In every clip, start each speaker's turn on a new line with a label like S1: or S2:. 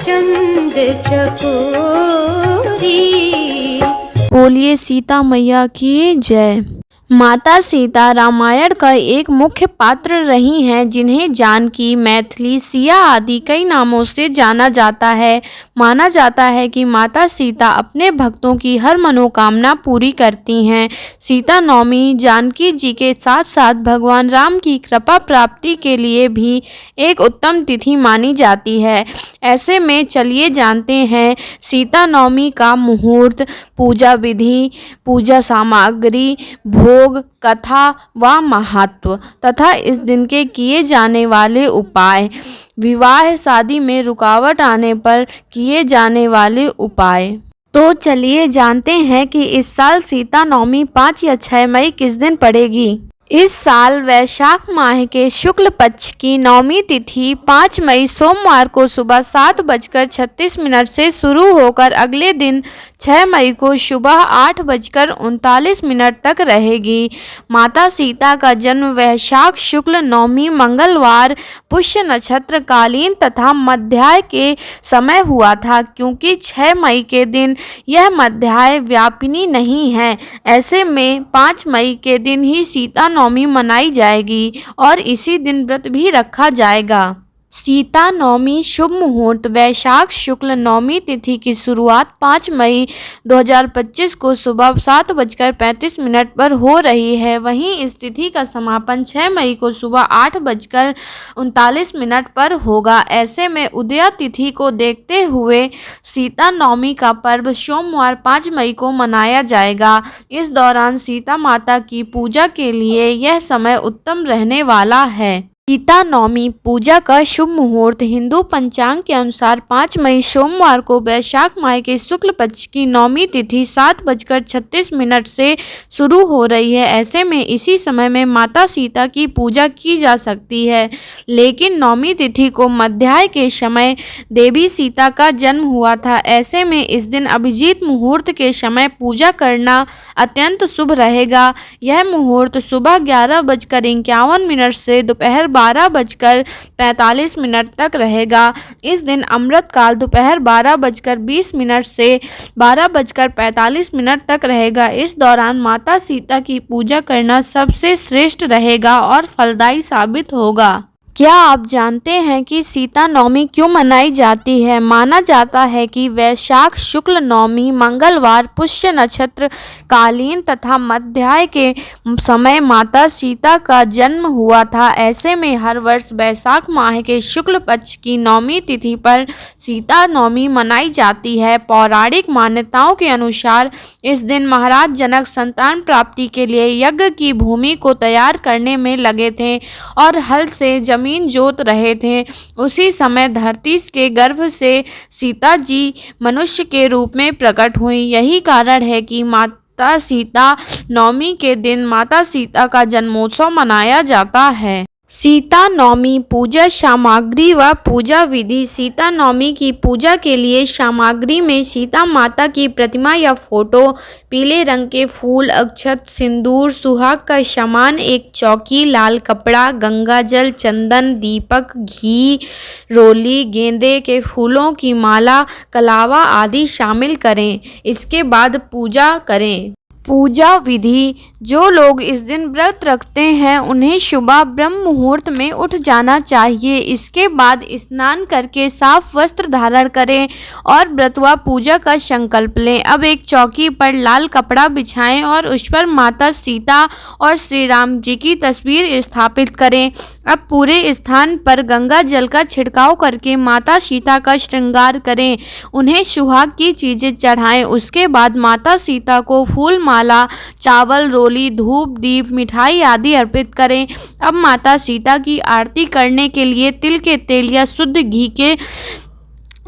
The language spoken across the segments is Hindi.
S1: चंद चकोरी।
S2: बोलिए सीता मैया की जय। माता सीता रामायण का एक मुख्य पात्र रही हैं, जिन्हें जानकी, मैथिली, सिया आदि कई नामों से जाना जाता है। माना जाता है कि माता सीता अपने भक्तों की हर मनोकामना पूरी करती हैं। सीता नवमी जानकी जी के साथ साथ भगवान राम की कृपा प्राप्ति के लिए भी एक उत्तम तिथि मानी जाती है। ऐसे में चलिए जानते हैं सीता नवमी का मुहूर्त, पूजा विधि, पूजा सामग्री, भोग, कथा व महत्व तथा इस दिन के किए जाने वाले उपाय, विवाह शादी में रुकावट आने पर किए जाने वाले उपाय। तो चलिए जानते हैं कि इस साल सीता नवमी 5 या 6 मई किस दिन पड़ेगी। इस साल वैशाख माह के शुक्ल पक्ष की नवमी तिथि 5 मई सोमवार को सुबह 7:36 से शुरू होकर अगले दिन 6 मई को सुबह 8:39 तक रहेगी। माता सीता का जन्म वैशाख शुक्ल नवमी मंगलवार पुष्य नक्षत्र कालीन तथा मध्याह्न के समय हुआ था, क्योंकि 6 मई के दिन यह मध्याह्न व्यापिनी नहीं है। ऐसे में 5 मई के दिन ही सीता नवमी मनाई जाएगी और इसी दिन व्रत भी रखा जाएगा। सीता नवमी शुभ मुहूर्त वैशाख शुक्ल नवमी तिथि की शुरुआत 5 मई 2025 को सुबह 7:35 पर हो रही है। वहीं इस तिथि का समापन 6 मई को सुबह 8:39 पर होगा। ऐसे में उदया तिथि को देखते हुए सीता नवमी का पर्व सोमवार 5 मई को मनाया जाएगा। इस दौरान सीता माता की पूजा के लिए यह समय उत्तम रहने वाला है। सीता नवमी पूजा का शुभ मुहूर्त हिंदू पंचांग के अनुसार 5 मई सोमवार को वैशाख माह के शुक्ल पक्ष की नवमी तिथि 7:36 से शुरू हो रही है। ऐसे में इसी समय में माता सीता की पूजा की जा सकती है, लेकिन नवमी तिथि को मध्याह्न के समय देवी सीता का जन्म हुआ था। ऐसे में इस दिन अभिजीत मुहूर्त के समय पूजा करना अत्यंत शुभ रहेगा। यह मुहूर्त सुबह 11:51 से दोपहर 12:45 तक रहेगा। इस दिन अमृत काल दोपहर 12:20 से 12:45 तक रहेगा। इस दौरान माता सीता की पूजा करना सबसे श्रेष्ठ रहेगा और फलदायी साबित होगा। क्या आप जानते हैं कि सीता नवमी क्यों मनाई जाती है? माना जाता है कि वैशाख शुक्ल नवमी मंगलवार पुष्य नक्षत्र कालीन तथा मध्याह्न के समय माता सीता का जन्म हुआ था। ऐसे में हर वर्ष वैशाख माह के शुक्ल पक्ष की नवमी तिथि पर सीता नवमी मनाई जाती है। पौराणिक मान्यताओं के अनुसार इस दिन महाराज जनक संतान प्राप्ति के लिए यज्ञ की भूमि को तैयार करने में लगे थे और हल से जमीन जोत रहे थे। उसी समय धरती के गर्भ से सीता जी मनुष्य के रूप में प्रकट हुई। यही कारण है कि माता सीता नवमी के दिन माता सीता का जन्मोत्सव मनाया जाता है। सीता नवमी पूजा सामग्री व पूजा विधि। सीता नवमी की पूजा के लिए सामग्री में सीता माता की प्रतिमा या फोटो, पीले रंग के फूल, अक्षत, सिंदूर, सुहाग का सामान, एक चौकी, लाल कपड़ा, गंगा जल, चंदन, दीपक, घी, रोली, गेंदे के फूलों की माला, कलावा आदि शामिल करें। इसके बाद पूजा करें। पूजा विधि। जो लोग इस दिन व्रत रखते हैं उन्हें सुबह ब्रह्म मुहूर्त में उठ जाना चाहिए। इसके बाद स्नान करके साफ वस्त्र धारण करें और व्रत व पूजा का संकल्प लें। अब एक चौकी पर लाल कपड़ा बिछाएं और उस पर माता सीता और श्री राम जी की तस्वीर स्थापित करें। अब पूरे स्थान पर गंगा जल का छिड़काव करके माता सीता का श्रृंगार करें। उन्हें सुहाग की चीज़ें चढ़ाएं। उसके बाद माता सीता को फूल, माला, चावल, रोली, धूप, दीप, मिठाई आदि अर्पित करें। अब माता सीता की आरती करने के लिए तिल के तेल या शुद्ध घी के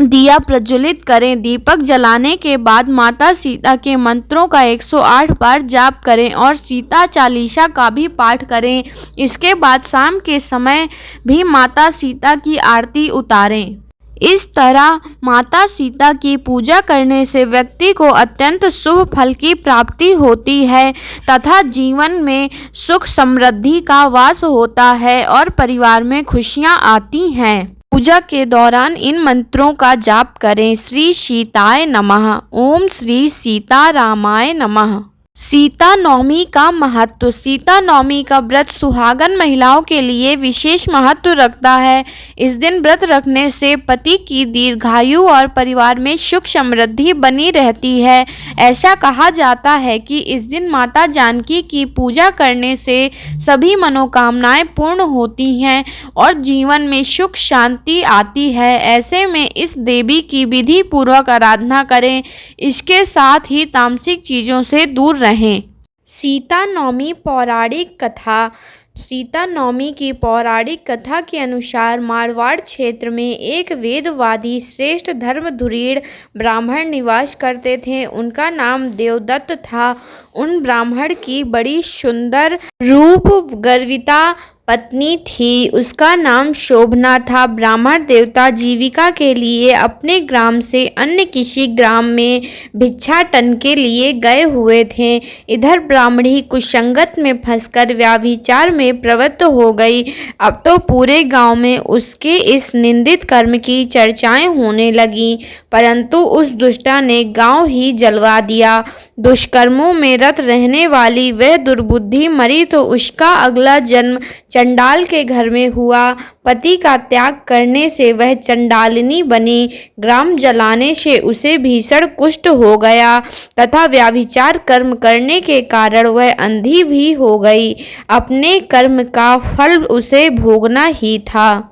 S2: दिया प्रज्वलित करें। दीपक जलाने के बाद माता सीता के मंत्रों का 108 बार जाप करें और सीता चालीसा का भी पाठ करें। इसके बाद शाम के समय भी माता सीता की आरती उतारें। इस तरह माता सीता की पूजा करने से व्यक्ति को अत्यंत शुभ फल की प्राप्ति होती है तथा जीवन में सुख समृद्धि का वास होता है और परिवार में खुशियां आती हैं। पूजा के दौरान इन मंत्रों का जाप करें। श्री सीताय नमः। ओम श्री सीतारामाय नमः। सीता नवमी का महत्व। सीता नवमी का व्रत सुहागन महिलाओं के लिए विशेष महत्व रखता है। इस दिन व्रत रखने से पति की दीर्घायु और परिवार में सुख समृद्धि बनी रहती है। ऐसा कहा जाता है कि इस दिन माता जानकी की पूजा करने से सभी मनोकामनाएं पूर्ण होती हैं और जीवन में सुख शांति आती है। ऐसे में इस देवी की विधि पूर्वक आराधना करें। इसके साथ ही तामसिक चीज़ों से दूर रहें। सीता नवमी पौराणिक कथा। सीता नवमी की पौराणिक कथा के अनुसार मारवाड़ क्षेत्र में एक वेदवादी श्रेष्ठ धर्मधुरीण ब्राह्मण निवास करते थे। उनका नाम देवदत्त था। उन ब्राह्मण की बड़ी सुंदर रूप गर्विता पत्नी थी। उसका नाम शोभना था। ब्राह्मण देवता जीविका के लिए अपने ग्राम से अन्य किसी ग्राम में भिक्षाटन के लिए गए हुए थे। इधर ब्राह्मणी कुसंगत में फंसकर व्याभिचार में प्रवृत्त हो गई। अब तो पूरे गांव में उसके इस निंदित कर्म की चर्चाएं होने लगीं, परंतु उस दुष्टा ने गांव ही जलवा दिया। दुष्कर्मों में रत रहने वाली वह दुर्बुद्धि मरी तो उसका अगला जन्म चंडाल के घर में हुआ। पति का त्याग करने से वह चंडालिनी बनी। ग्राम जलाने से उसे भीषण कुष्ठ हो गया तथा व्याभिचार कर्म करने के कारण वह अंधी भी हो गई। अपने कर्म का फल उसे भोगना ही था।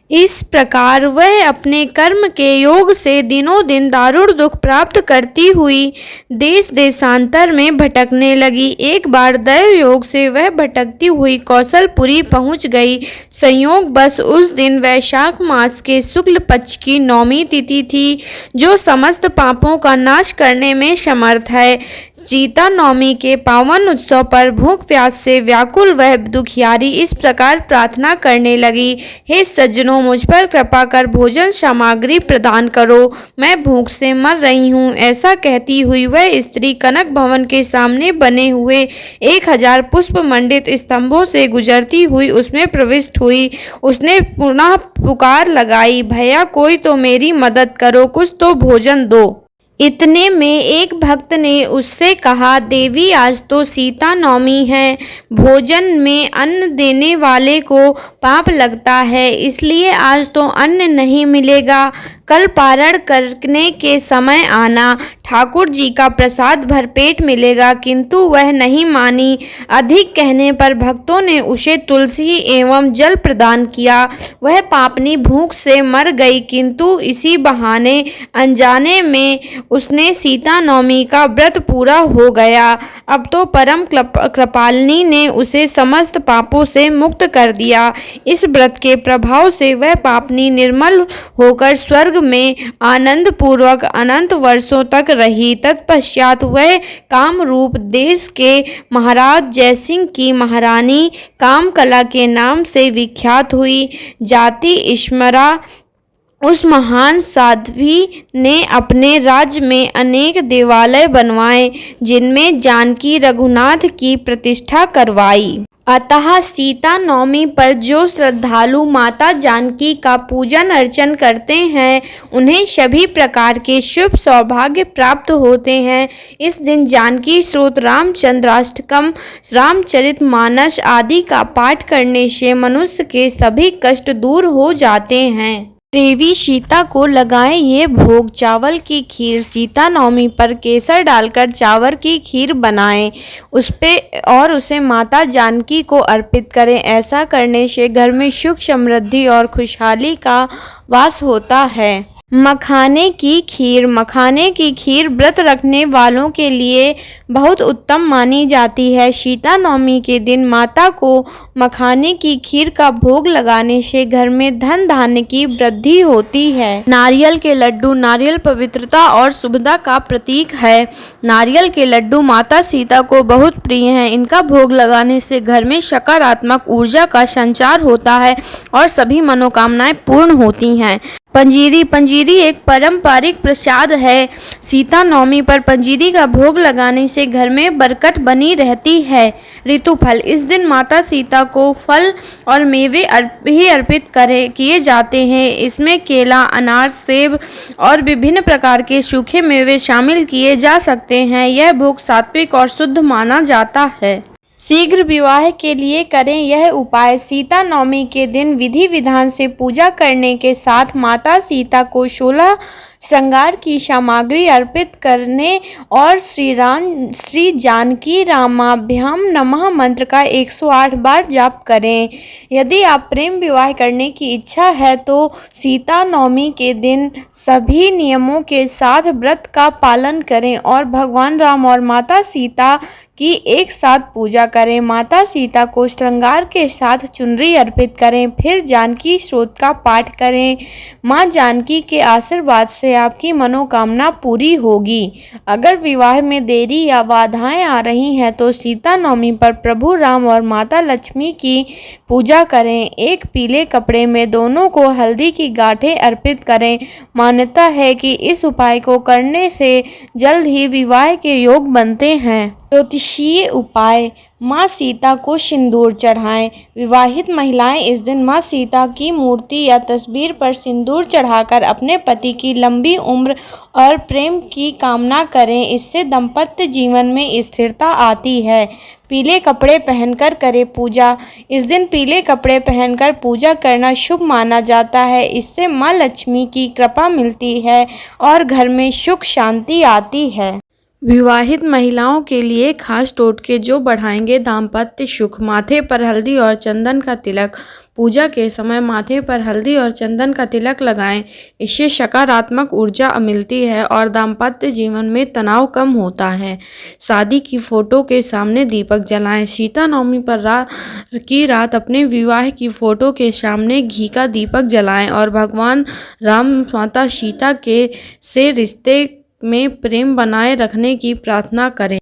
S2: इस प्रकार वह अपने कर्म के योग से दिनों दिन दारुण दुख प्राप्त करती हुई देश देशांतर में भटकने लगी। एक बार दैव योग से वह भटकती हुई कौशलपुरी पहुंच गई। संयोग बस उस दिन वैशाख मास के शुक्ल पक्ष की नौमी तिथि थी, जो समस्त पापों का नाश करने में समर्थ है। सीता नवमी के पावन उत्सव पर भूख प्यास से व्याकुल वह दुखियारी इस प्रकार प्रार्थना करने लगी। हे सज्जनों, मुझ पर कृपा कर भोजन सामग्री प्रदान करो, मैं भूख से मर रही हूँ। ऐसा कहती हुई वह स्त्री कनक भवन के सामने बने हुए 1000 पुष्प मंडित स्तंभों से गुजरती हुई उसमें प्रविष्ट हुई। उसने पुनः पुकार लगाई, भैया कोई तो मेरी मदद करो, कुछ तो भोजन दो। इतने में एक भक्त ने उससे कहा, देवी आज तो सीता नवमी है, भोजन में अन्न देने वाले को पाप लगता है, इसलिए आज तो अन्न नहीं मिलेगा। कल पारण करने के समय आना, ठाकुर जी का प्रसाद भरपेट मिलेगा। किंतु वह नहीं मानी। अधिक कहने पर भक्तों ने उसे तुलसी एवं जल प्रदान किया। वह पापनी भूख से मर गई, किंतु इसी बहाने अनजाने में उसने सीता नवमी का व्रत पूरा हो गया। अब तो परम कृपालिनी ने उसे समस्त पापों से मुक्त कर दिया। इस व्रत के प्रभाव से वह पापनी निर्मल होकर स्वर्ग में आनंद पूर्वक अनंत वर्षों तक रही। तत्पश्चात वह कामरूप देश के महाराज जयसिंह की महारानी कामकला के नाम से विख्यात हुई। जाति ईश्वरा उस महान साध्वी ने अपने राज्य में अनेक देवालय बनवाए, जिनमें जानकी रघुनाथ की प्रतिष्ठा करवाई। अतः सीता नवमी पर जो श्रद्धालु माता जानकी का पूजन अर्चन करते हैं, उन्हें सभी प्रकार के शुभ सौभाग्य प्राप्त होते हैं। इस दिन जानकी स्तोत्र, रामचंद्राष्टकम, रामचरितमानस आदि का पाठ करने से मनुष्य के सभी कष्ट दूर हो जाते हैं। देवी सीता को लगाएं ये भोग। चावल की खीर। सीता नवमी पर केसर डालकर चावल की खीर बनाएं, और उसे माता जानकी को अर्पित करें। ऐसा करने से घर में सुख समृद्धि और खुशहाली का वास होता है। मखाने की खीर। मखाने की खीर व्रत रखने वालों के लिए बहुत उत्तम मानी जाती है। सीता नवमी के दिन माता को मखाने की खीर का भोग लगाने से घर में धन धान्य की वृद्धि होती है। नारियल के लड्डू। नारियल पवित्रता और शुभता का प्रतीक है। नारियल के लड्डू माता सीता को बहुत प्रिय हैं। इनका भोग लगाने से घर में सकारात्मक ऊर्जा का संचार होता है और सभी मनोकामनाएं पूर्ण होती हैं। पंजीरी पंजीरी एक पारंपरिक प्रसाद है। सीता नवमी पर पंजीरी का भोग लगाने से घर में बरकत बनी रहती है। ऋतुफल, इस दिन माता सीता को फल और मेवे ही अर्पित किए जाते हैं। इसमें केला, अनार, सेब और विभिन्न प्रकार के सूखे मेवे शामिल किए जा सकते हैं। यह भोग सात्विक और शुद्ध माना जाता है। शीघ्र विवाह के लिए करें यह उपाय। सीता नवमी के दिन विधि विधान से पूजा करने के साथ माता सीता को 16 श्रृंगार की सामग्री अर्पित करने और श्री जानकी रामाभ्याम नमः मंत्र का 108 बार जाप करें। यदि आप प्रेम विवाह करने की इच्छा है तो सीता नवमी के दिन सभी नियमों के साथ व्रत का पालन करें और भगवान राम और माता सीता की एक साथ पूजा करें। माता सीता को श्रृंगार के साथ चुनरी अर्पित करें, फिर जानकी स्तोत्र का पाठ करें। माँ जानकी के आशीर्वाद से आपकी मनोकामना पूरी होगी। अगर विवाह में देरी या बाधाएं आ रही हैं तो सीता नवमी पर प्रभु राम और माता लक्ष्मी की पूजा करें। एक पीले कपड़े में दोनों को हल्दी की गांठें अर्पित करें। मान्यता है कि इस उपाय को करने से जल्द ही विवाह के योग बनते हैं। ज्योतिषीय उपाय, माँ सीता को सिंदूर चढ़ाएं। विवाहित महिलाएं इस दिन माँ सीता की मूर्ति या तस्वीर पर सिंदूर चढ़ाकर अपने पति की लंबी उम्र और प्रेम की कामना करें। इससे दाम्पत्य जीवन में स्थिरता आती है। पीले कपड़े पहनकर करें पूजा। इस दिन पीले कपड़े पहनकर पूजा करना शुभ माना जाता है। इससे माँ लक्ष्मी की कृपा मिलती है और घर में सुख शांति आती है। विवाहित महिलाओं के लिए खास टोटके जो बढ़ाएंगे दाम्पत्य सुख। माथे पर हल्दी और चंदन का तिलक। पूजा के समय माथे पर हल्दी और चंदन का तिलक लगाएं। इससे सकारात्मक ऊर्जा मिलती है और दाम्पत्य जीवन में तनाव कम होता है। शादी की फोटो के सामने दीपक जलाएं। सीता नवमी पर रात अपने विवाह की फोटो के सामने घी का दीपक जलाएं और भगवान राम माता सीता के से रिश्ते में प्रेम बनाए रखने की प्रार्थना करें।